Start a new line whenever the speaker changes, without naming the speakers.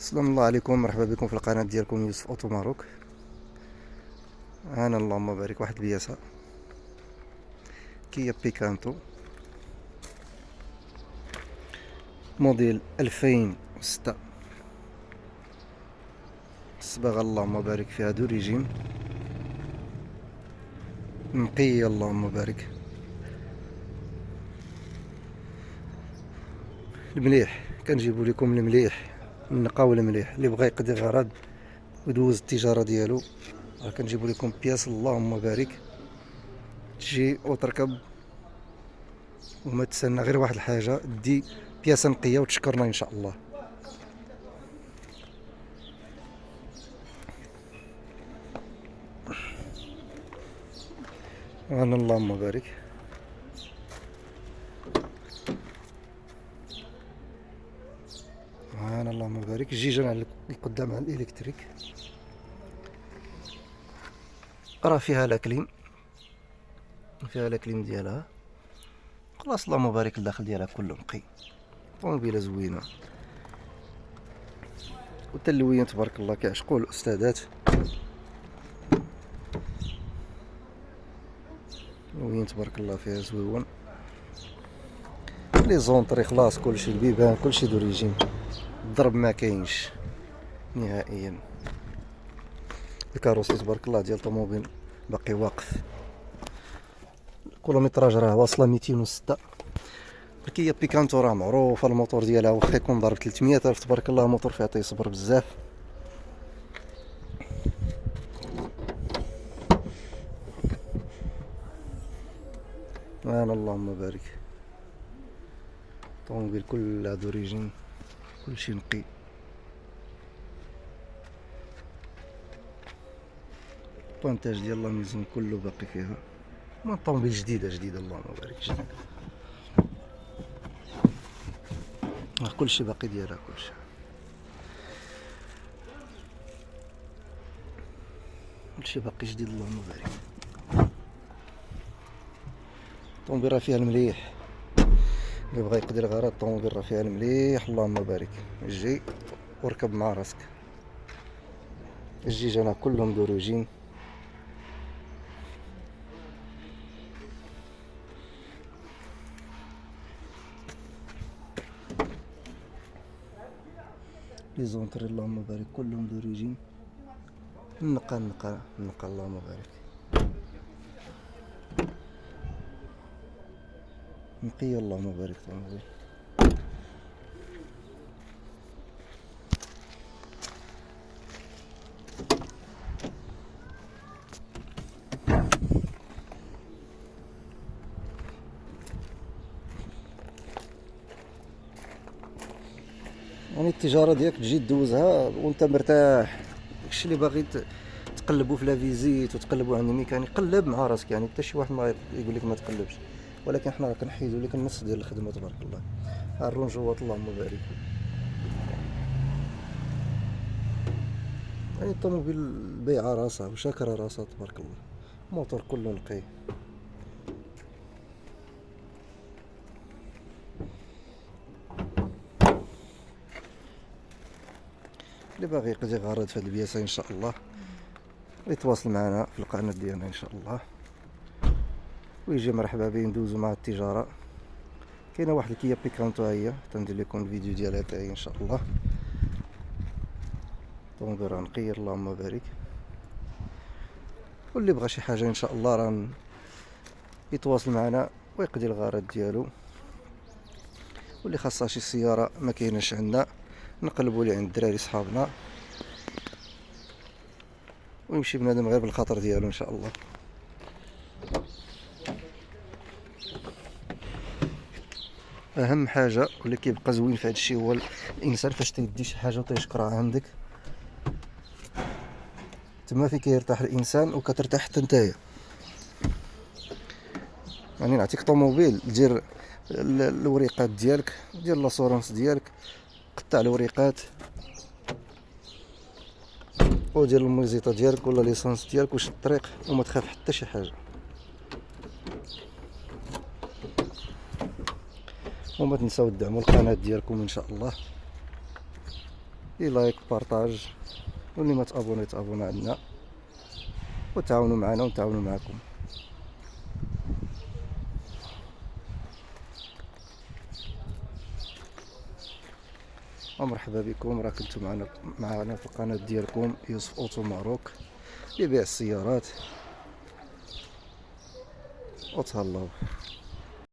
السلام الله عليكم، مرحبا بكم في القناة ديالكم يوسف اوتو ماروك. انا اللهم بارك واحد البياسة كيا بيكانتو موديل 2006. الصباغة اللهم بارك فيها دوريجين نقية اللهم بارك. المليح كنجيبو لكم المليح النقا والمليح اللي بغى يقضي غرض ويدوز التجارة ديالو، راه كنجيبو لكم بياس اللهم بارك تجي وتركب وما تسنى غير واحد الحاجة، دي بياسة نقية وتشكرنا ان شاء الله. انا اللهم بارك. انا اللهم بارك الجيجان على القدام على الالكتريك، راه فيها لاكليم، فيها لاكليم ديالها خلاص اللهم بارك. الداخل ديالها كله نقي، طوموبيله زوينه والتلوين تبارك الله كيعشقوه الاستاذات. لوين تبارك الله فيها زويون، لي زونطري خلاص كلشي، البيبان كلشي دوريجين، الضرب ما كاينش نهائيا. الكاروسي تبارك الله ديال الطوموبيل باقي واقف، الكيلومتراج راه واصله 206. الكيا بيكانتو راه معروفه الموتور ديالها واخا يكون ضارب 300 الف تبارك الله، موتور فيها تيصبر بزاف. انا اللهم بارك طوموبيل كلها دوريجين كلشي نقي. البونتاج ديال لاميزون كله باقي فيها، ما طوموبيل جديده جديده اللهم بارك جديده، كلشي باقي ديالها كلشي باقي جديد اللهم بارك. الطوموبيل راه فيها المليح، اللي بغا يقدر غرض الطوموبيل راه فيها المليح اللهم بارك. جي وركب مع راسك. الجيجانة كلهم دروجين، لي زونطري اللهم بارك كلهم دوريجين، النقا اللهم بارك نقية اللهم بارك. طوموبيل يعني التجارة ديالك تجي دوزها وانت مرتاح. داكشي اللي باغي تقلبوا في لافيزيت وتقلبوا عند الميكانيك، قلب مع راسك، يعني حتى شي واحد ما يقول لك ما تقلبش، ولكن حنا كنحيدوا لك النص ديال الخدمه تبارك الله. ها الرونجوات اللهم بارك، يعني الطوموبيل بايعه راسها وشاكره راسها تبارك الله، الموتور كله نقي. اللي باغي يقضي غرض في هاد البياسه ان شاء الله يتواصل معنا في القناه ديالنا ان شاء الله، ويجي مرحبا به ندوزو مع التجاره. كاينه واحد الكيا بيكانتو هي تندير لكم الفيديو ديالها تاهي ان شاء الله. طوموبيل راه نقي اللهم بارك، واللي بغى شي حاجه ان شاء الله راه يتواصل معنا ويقضي الغرض ديالو. واللي خاصها شي سياره ما كايناش عندنا نقلبوا ليه عند الدراري صحابنا، ويمشي بنادم غير بالخاطر ديالو ان شاء الله. اهم حاجه واللي كيبقى زوين في هذا الشيء هو الانسان فاش تيدي شي حاجه وتيشكرها عندك، تما فين كيرتاح الانسان وكترتاح حتى نتايا. يعني نعطيك طوموبيل دير الوريقات ديالك، دير لاسورونس ديالك، قطع الوريقات ودير الموزيطه ديالك ولا ليسانس ديالك وشد الطريق وما تخاف حتى شي حاجه. وما تنساو تدعموا القناه ديالكم ان شاء الله، لي لايك بارطاج، واللي ما تابوني تابونا عندنا وتعاونوا معنا ونتعاونوا معكم. ومرحبا بكم، راه كنتو معنا في القناه ديالكم يوسف اوتو ماروك لبيع السيارات. وتهلاو.